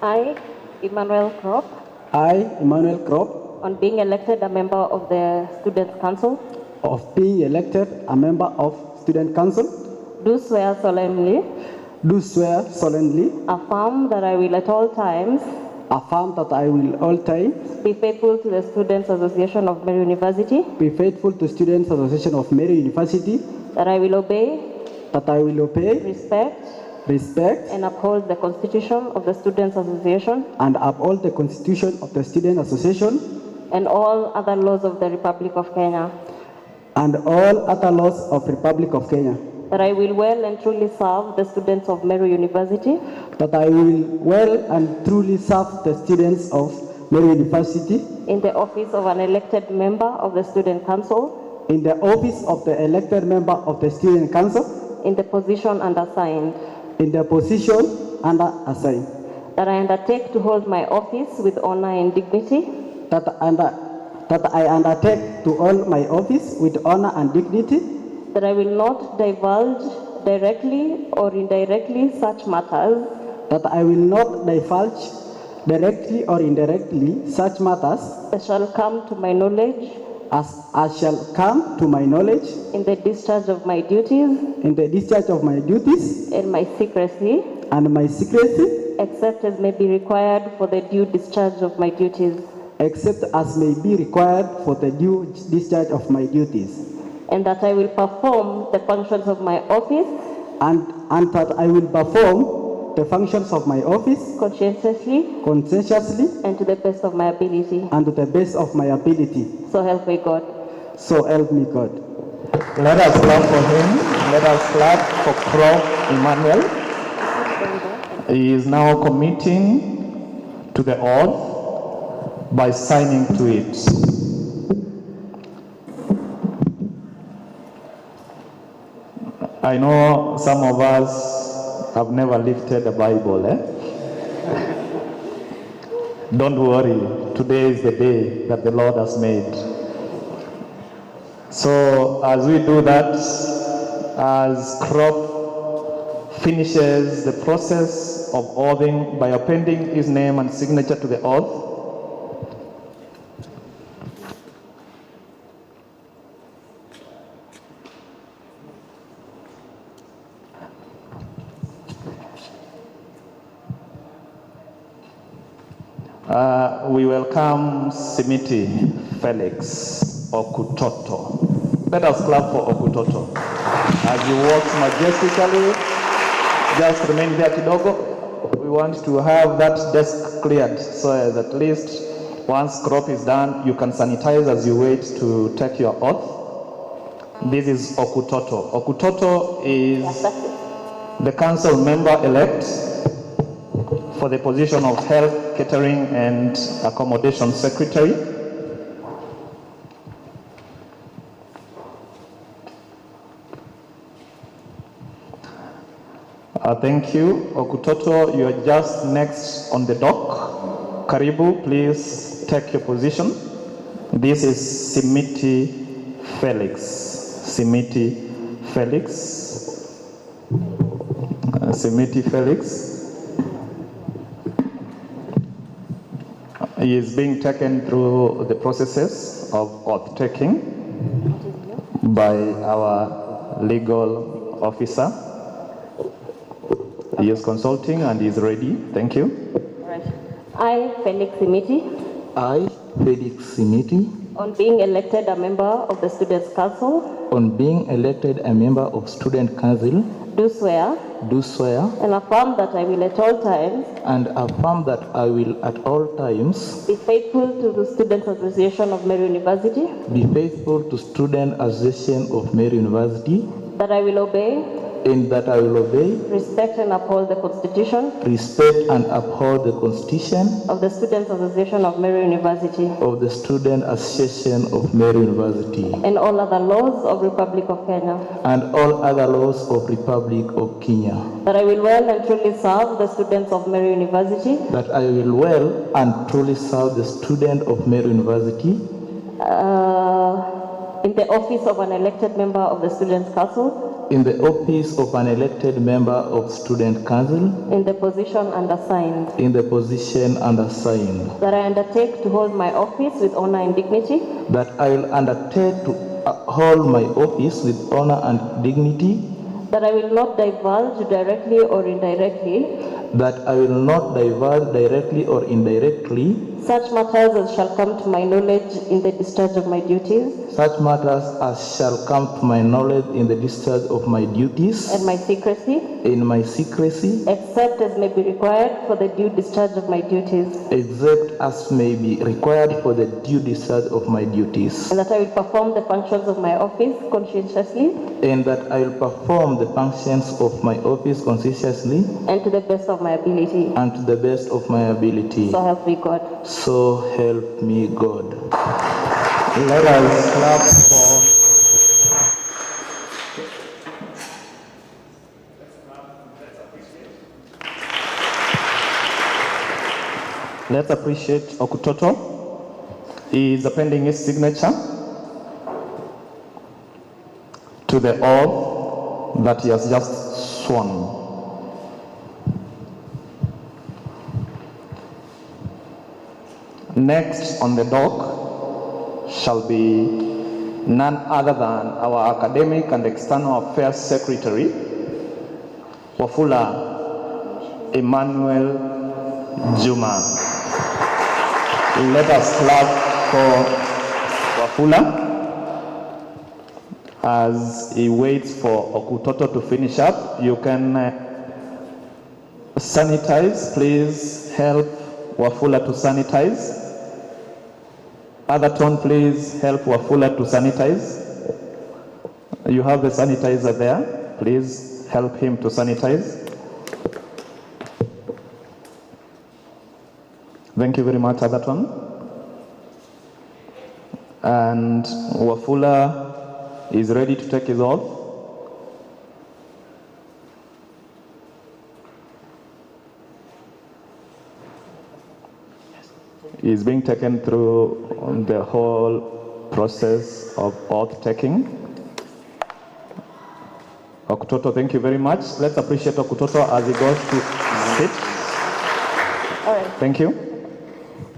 I, Emmanuel Krop, I, Emmanuel Krop, on being elected a member of the Students' Council, of being elected a member of Student Council, do swear solemnly, affirm that I will at all times affirm that I will all times be faithful to the Students' Association of Mary University, be faithful to Students Association of Mary University, that I will obey, respect, and uphold the Constitution of the Students' Association and uphold the Constitution of the Student Association and all other laws of the Republic of Kenya, and all other laws of Republic of Kenya, that I will well and truly serve the students of Meru University that I will well and truly serve the students of Mary University in the office of an elected member of the Student Council, in the office of the elected member of the Student Council, in the position undersigned, in the position under assigned, that I undertake to hold my office with honor and dignity, that I undertake to hold my office with honor and dignity, that I will not divulge directly or indirectly such matters that I will not divulge directly or indirectly such matters as shall come to my knowledge as shall come to my knowledge in the discharge of my duties in the discharge of my duties and my secrecy, except as may be required for the due discharge of my duties, except as may be required for the due discharge of my duties, and that I will perform the functions of my office and that I will perform the functions of my office conscientiously and to the best of my ability. and to the best of my ability. So help me God. So help me God. Let us clap for him. Let us clap for Prof. Emmanuel. He is now committing to the oath by signing to it. I know some of us have never lifted the Bible. Don't worry, today is the day that the Lord has made. So as we do that, as Krop finishes the process of oathing by appending his name and signature to the oath, we welcome Simiti Felix Okutoto. Let us clap for Okutoto. As he walks majestically, just remain there kidogo. We want to have that desk cleared so as at least once crop is done, you can sanitize as you wait to take your oath. This is Okutoto. Okutoto is the council member elect for the position of Health, Catering and Accommodation Secretary. Thank you, Okutoto. You are just next on the dock. Karibu, please take your position. This is Simiti Felix. Simiti Felix. Simiti Felix. He is being taken through the processes of oath taking by our legal officer. He is consulting and is ready. Thank you. Right. I, Felix Simiti, I, Felix Simiti, on being elected a member of the Students' Council, on being elected a member of Student Council, do swear and affirm that I will at all times be faithful to the Students' Association of Mary University, that I will obey, respect and uphold the Constitution of the Students' Association of Mary University, and all other laws of Republic of Kenya, that I will well and truly serve the students of Mary University in the office of an elected member of the Students' Council, in the office of an elected member of Student Council in the position undersigned, in the position undersigned, that I undertake to hold my office with honor and dignity, that I will undertake to hold my office with honor and dignity, that I will not divulge directly or indirectly that I will not divulge directly or indirectly such matters as shall come to my knowledge in the discharge of my duties such matters as shall come to my knowledge in the discharge of my duties and my secrecy, in my secrecy, except as may be required for the due discharge of my duties, except as may be required for the due discharge of my duties, and that I will perform the functions of my office conscientiously and that I will perform the functions of my office conscientiously and to the best of my ability. and to the best of my ability. So help me God. So help me God. Let us clap for let's appreciate Okutoto. He is appending his signature to the oath that he has just sworn. Next on the dock shall be none other than our Academic and External Affairs Secretary, Wafula Emmanuel Juma. Let us clap for Wafula as he waits for Okutoto to finish up. You can sanitize. Please help Wafula to sanitize. Atherton, please help Wafula to sanitize. You have the sanitizer there. Please help him to sanitize. Thank you very much, Atherton. And Wafula is ready to take his oath. Is being taken through the whole process of oath taking. Okutoto, thank you very much. Let's appreciate Okutoto as he goes to sit. All right. Thank you.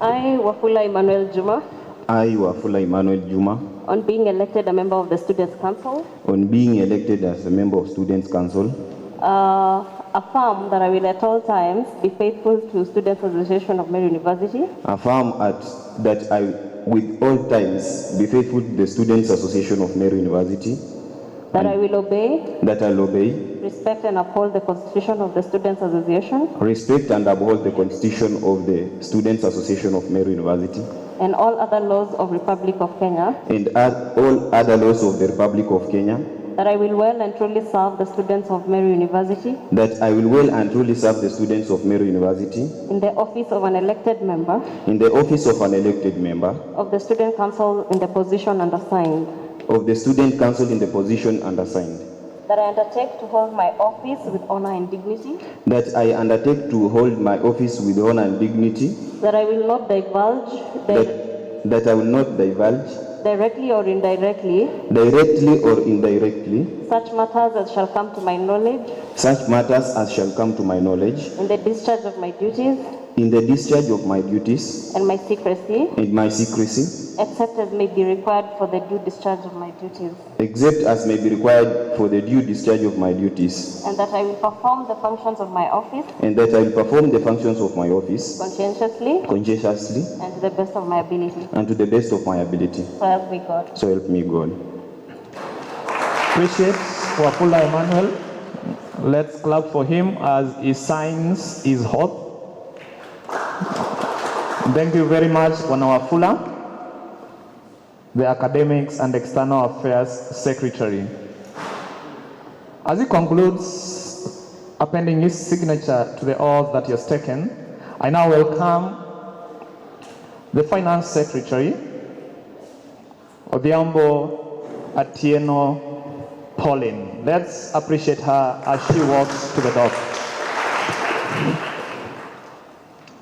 I, Wafula Emmanuel Juma, I, Wafula Emmanuel Juma, on being elected a member of the Students' Council, on being elected as a member of Students' Council, affirm that I will at all times be faithful to Students' Association of Mary University, affirm that I with all times be faithful to the Students' Association of Mary University, that I will obey, that I'll obey, respect and uphold the Constitution of the Students' Association respect and uphold the Constitution of the Students' Association of Mary University, and all other laws of Republic of Kenya, and all other laws of the Republic of Kenya, that I will well and truly serve the students of Mary University that I will well and truly serve the students of Mary University in the office of an elected member in the office of an elected member of the Student Council in the position undersigned, of the Student Council in the position undersigned, that I undertake to hold my office with honor and dignity, that I undertake to hold my office with honor and dignity, that I will not divulge that I will not divulge directly or indirectly directly or indirectly such matters as shall come to my knowledge such matters as shall come to my knowledge in the discharge of my duties in the discharge of my duties and my secrecy, and my secrecy, except as may be required for the due discharge of my duties, except as may be required for the due discharge of my duties, and that I will perform the functions of my office and that I will perform the functions of my office conscientiously conscientiously and to the best of my ability. and to the best of my ability. So help me God. So help me God. Appreciate Wafula Emmanuel. Let's clap for him as he signs his oath. Thank you very much, Bwana Wafula, the Academics and External Affairs Secretary. As he concludes appending his signature to the oath that he has taken, I now welcome the Finance Secretary, Odhiambo Atieno Pauline. Let's appreciate her as she walks to the dock.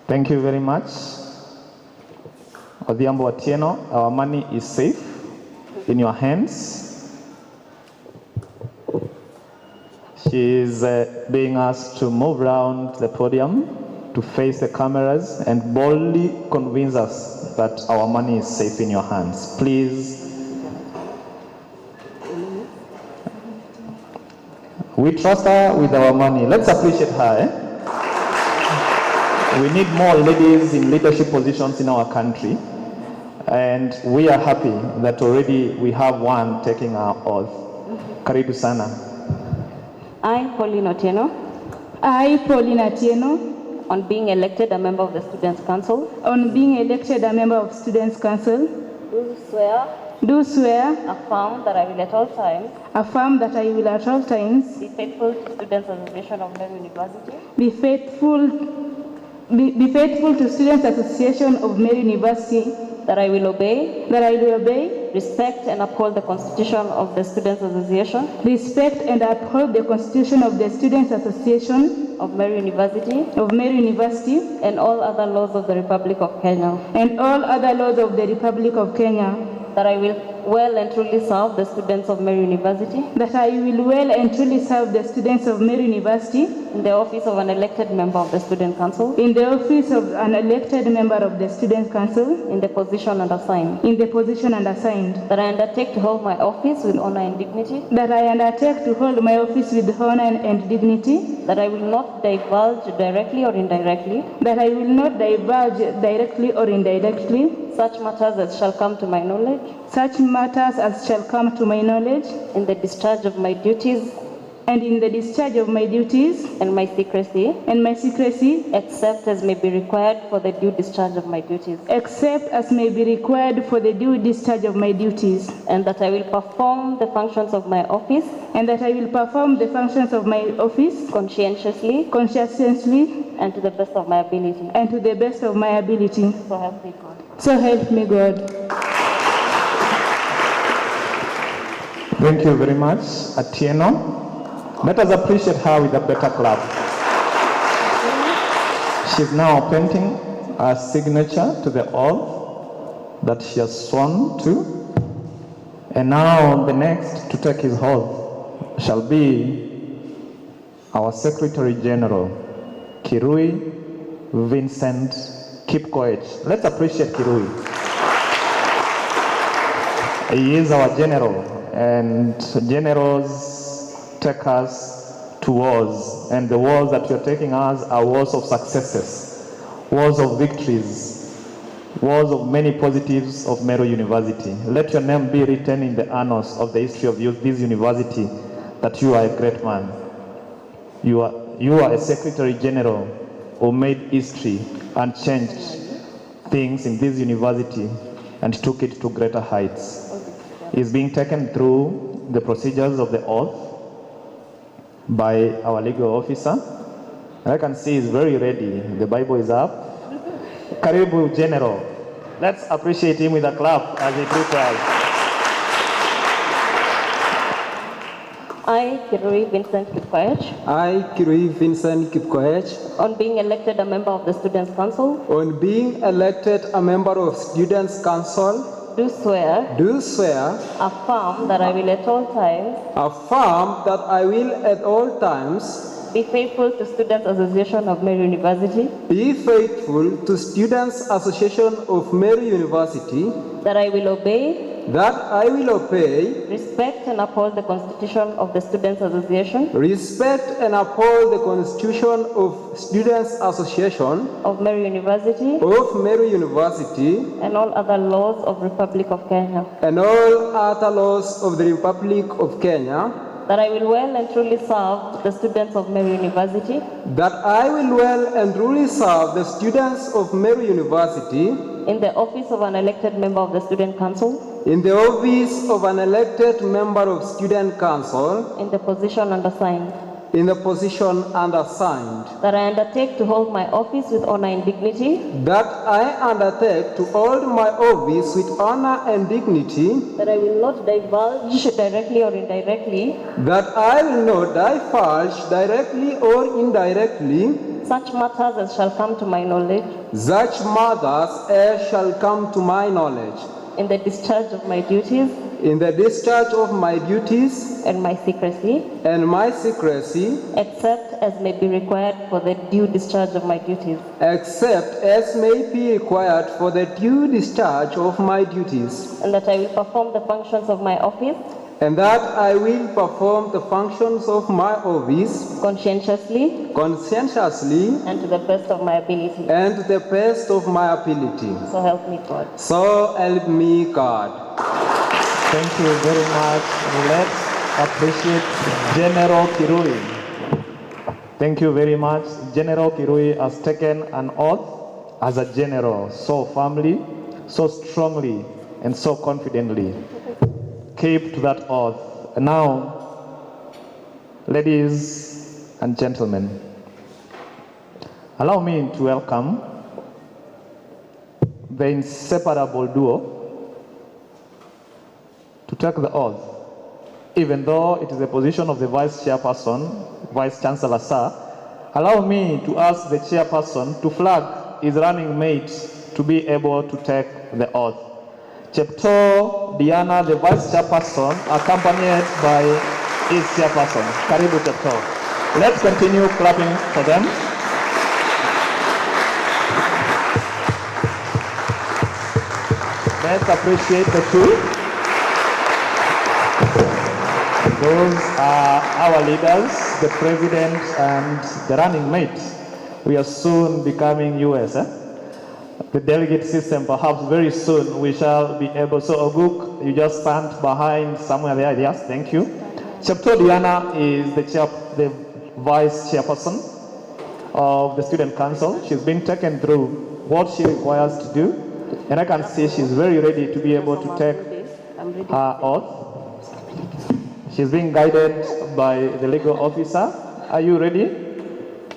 Thank you very much. Odhiambo Atieno, our money is safe in your hands. She is being asked to move around the podium to face the cameras and boldly convince us that our money is safe in your hands. Please. We trust her with our money. Let's appreciate her. We need more ladies in leadership positions in our country. And we are happy that already we have one taking our oath. Karibu sana. I, Pauline Otieno, I, Pauline Atieno, on being elected a member of the Students' Council, on being elected a member of Students' Council, do swear, affirm that I will at all times that I will at all times be faithful to Students' Association of Meru University, be faithful to Students' Association of Meru University, that I will obey, respect and uphold the Constitution of the Students' Association respect and uphold the Constitution of the Students' Association of Meru University, of Meru University, and all other laws of the Republic of Kenya, and all other laws of the Republic of Kenya, that I will well and truly serve the students of Meru University that I will well and truly serve the students of Meru University in the office of an elected member of the Student Council, in the office of an elected member of the Student Council, in the position undersigned, in the position undersigned, that I undertake to hold my office with honor and dignity, that I undertake to hold my office with honor and dignity, that I will not divulge directly or indirectly that I will not divulge directly or indirectly such matters as shall come to my knowledge such matters as shall come to my knowledge in the discharge of my duties and in the discharge of my duties and my secrecy, except as may be required for the due discharge of my duties, and that I will perform the functions of my office conscientiously and to the best of my ability. So help me God. So help me God. Thank you very much, Atieno. Let us appreciate her with a better clap. She's now painting a signature to the oath that she has sworn to. And now the next to take his oath shall be our Secretary General, Kirui Vincent Kipkoech. Let's appreciate Kirui. He is our general, and generals take us to wars, and the wars that you're taking us are wars of successes, wars of victories, wars of many positives of Meru University. Let your name be written in the annals of the history of this university that you are a great man. You are a Secretary General who made history and changed things in this university and took it to greater heights. Is being taken through the procedures of the oath by our legal officer. And I can see he's very ready. The Bible is up. Karibu General. Let's appreciate him with a clap as he prepares. I, Kirui Vincent Kipkoech, I, Kirui Vincent Kipkoech, on being elected a member of the Students' Council, on being elected a member of Students' Council, do swear, affirm that I will at all times be faithful to Students' Association of Meru University, that I will obey, respect and uphold the Constitution of the Students' Association of of Meru University, and all other laws of Republic of Kenya, that I will well and truly serve the students of Meru University in the office of an elected member of the Student Council, in the office of an elected member of Student Council, in the position undersigned, that I undertake to hold my office with honor and dignity, that I will not divulge directly or indirectly such matters as shall come to my knowledge in the discharge of my duties in the discharge of my duties and my secrecy, except as may be required for the due discharge of my duties. except as may be required for the due discharge of my duties, And that I will perform the functions of my office and that I will perform the functions of my office conscientiously conscientiously and to the best of my ability. and to the best of my ability. So help me God. So help me God. Thank you very much. Let's appreciate General Kirui. Thank you very much. General Kirui has taken an oath as a general, so firmly, so strongly, and so confidently. Keep to that oath. And now, ladies and gentlemen, allow me to welcome the inseparable duo to take the oath. Even though it is the position of the Vice Chairperson, Vice Chancellor Sir, allow me to ask the Chairperson to flag his running mate to be able to take the oath. Chepto Diana, the Vice Chairperson, accompanied by his Chairperson. Karibu Chepto. Let's continue clapping for them. Let's appreciate the two. Those are our leaders, the president and the running mate. We are soon becoming US. The delegate system, perhaps very soon we shall be able. So Oguk, you just stand behind somewhere there. Yes, thank you. Chepto Diana is the vice chairperson of the student council. She's been taken through what she requires to do, and I can see she's very ready to be able to take her oath. She's being guided by the legal officer. Are you ready?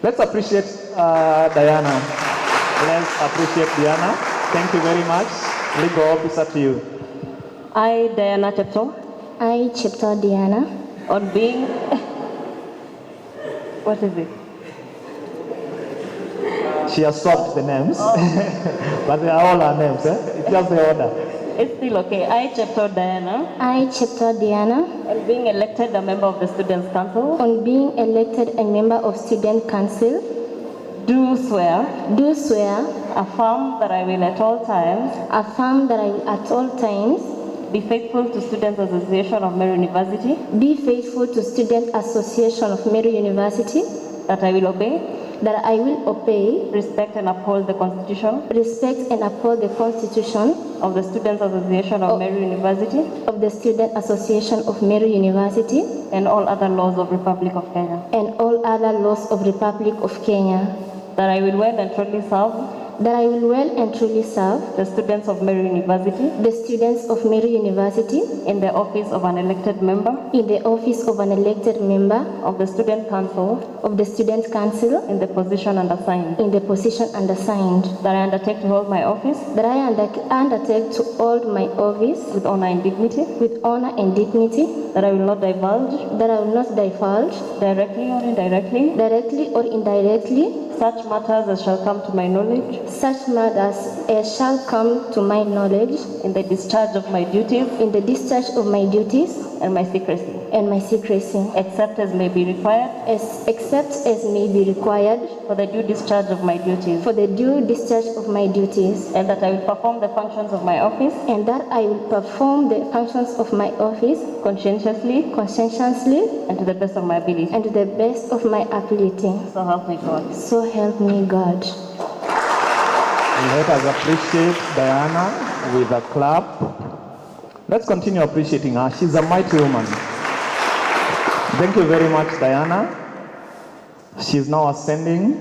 Let's appreciate Diana. Let's appreciate Diana. Thank you very much. Legal officer, to you. I, Diana Chepto, I, Chepto Diana, on being... What is it? She has swapped the names, but they are all her names. It's just the order. It's still okay. I, Chepto Diana, I, Chepto Diana, on being elected a member of the Students' Council, on being elected a member of Student Council, do swear, affirm that I will at all times that I will at all times be faithful to Students' Association of Meru University, be faithful to Student Association of Meru University, that I will obey, respect and uphold the Constitution of the Students' Association of Meru University, of the Student Association of Meru University, and all other laws of Republic of Kenya, and all other laws of Republic of Kenya, that I will well and truly serve the students of Meru University in the office of an elected member of the Student Council in the position undersigned, that I undertake to hold my office with honor and dignity, that I will not divulge directly or indirectly such matters as shall come to my knowledge in the discharge of my duties and my secrecy, except as may be required for the due discharge of my duties, and that I will perform the functions of my office conscientiously and to the best of my ability. So help me God. So help me God. Let us appreciate Diana with a clap. Let's continue appreciating her. She's a mighty woman. Thank you very much, Diana. She's now ascending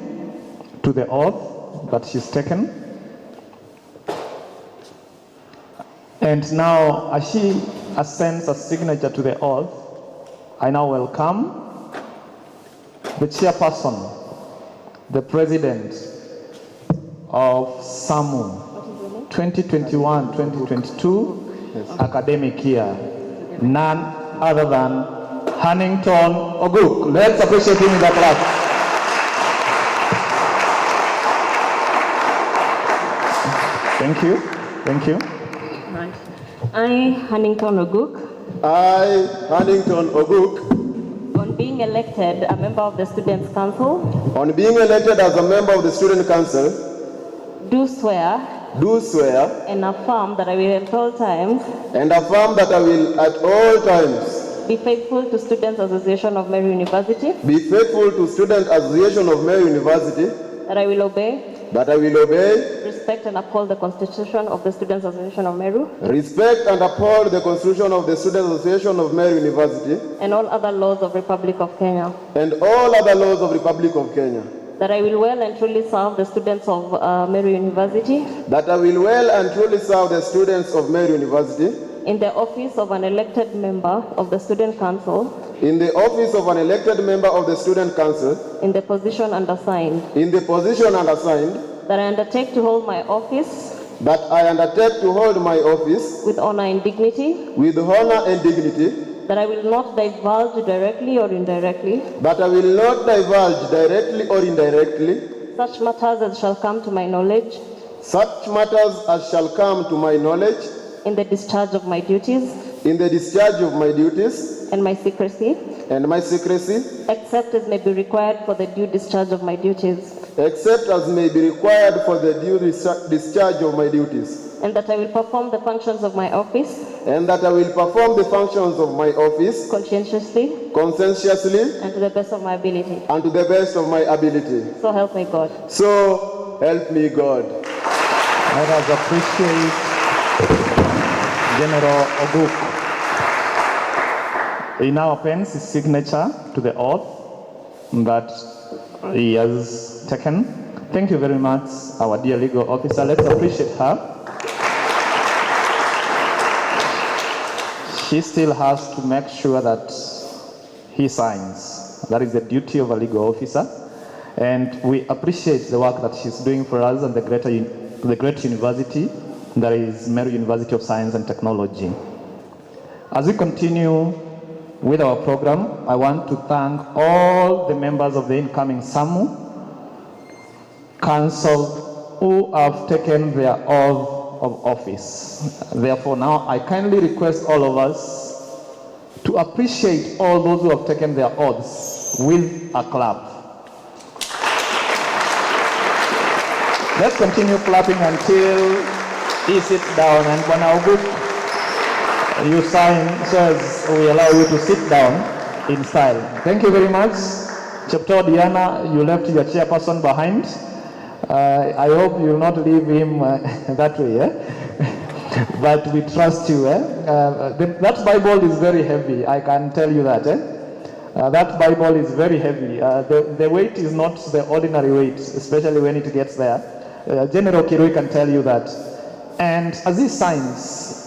to the oath that she's taken. And now, as she ascends a signature to the oath, I now welcome the chairperson, the president of SAMU 2021-2022 academic year, none other than Hannington Oguk. Let's appreciate him in the class. Thank you. I, Hannington Oguk, I, Hannington Oguk, on being elected a member of the Students' Council, on being elected as a member of the Student Council, do swear do swear and affirm that I will at all times and affirm that I will at all times be faithful to Students' Association of Meru University, be faithful to Student Association of Meru University, that I will obey, respect and uphold the Constitution of the Students' Association of Meru and uphold the Constitution of the Student Association of Meru University and all other laws of Republic of Kenya, and all other laws of Republic of Kenya, that I will well and truly serve the students of Meru University that I will well and truly serve the students of Meru University in the office of an elected member of the Student Council in the office of an elected member of the Student Council in the position undersigned, in the position undersigned, that I undertake to hold my office that I undertake to hold my office with honor and dignity, with honor and dignity, that I will not divulge directly or indirectly that I will not divulge directly or indirectly such matters as shall come to my knowledge such matters as shall come to my knowledge in the discharge of my duties in the discharge of my duties and my secrecy, except as may be required for the due discharge of my duties, except as may be required for the due discharge of my duties, and that I will perform the functions of my office and that I will perform the functions of my office conscientiously conscientiously and to the best of my ability. and to the best of my ability. So help me God. So help me God. Let us appreciate General Oguk. He now appends his signature to the oath that he has taken. Thank you very much, our dear legal officer. Let's appreciate her. She still has to make sure that he signs. That is the duty of a legal officer. And we appreciate the work that she's doing for us and the great university, that is Meru University of Science and Technology. As we continue with our program, I want to thank all the members of the incoming SAMU Council who have taken their oath of office. Therefore, now I kindly request all of us to appreciate all those who have taken their oaths with a clap. Let's continue clapping until he sits down. And Bwana Oguk, you sign so as we allow you to sit down in style. Thank you very much. Chepto Diana, you left your chairperson behind. I hope you will not leave him that way. But we trust you. That Bible is very heavy, I can tell you that. That Bible is very heavy. The weight is not the ordinary weight, especially when it gets there. General Kirui can tell you that. And as he signs,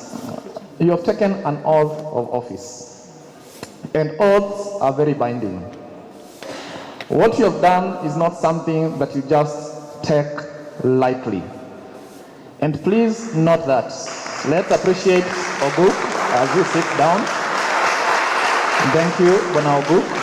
you have taken an oath of office. And oaths are very binding. What you have done is not something that you just take lightly. And please note that. Let's appreciate Oguk as you sit down. Thank you, Bwana Oguk.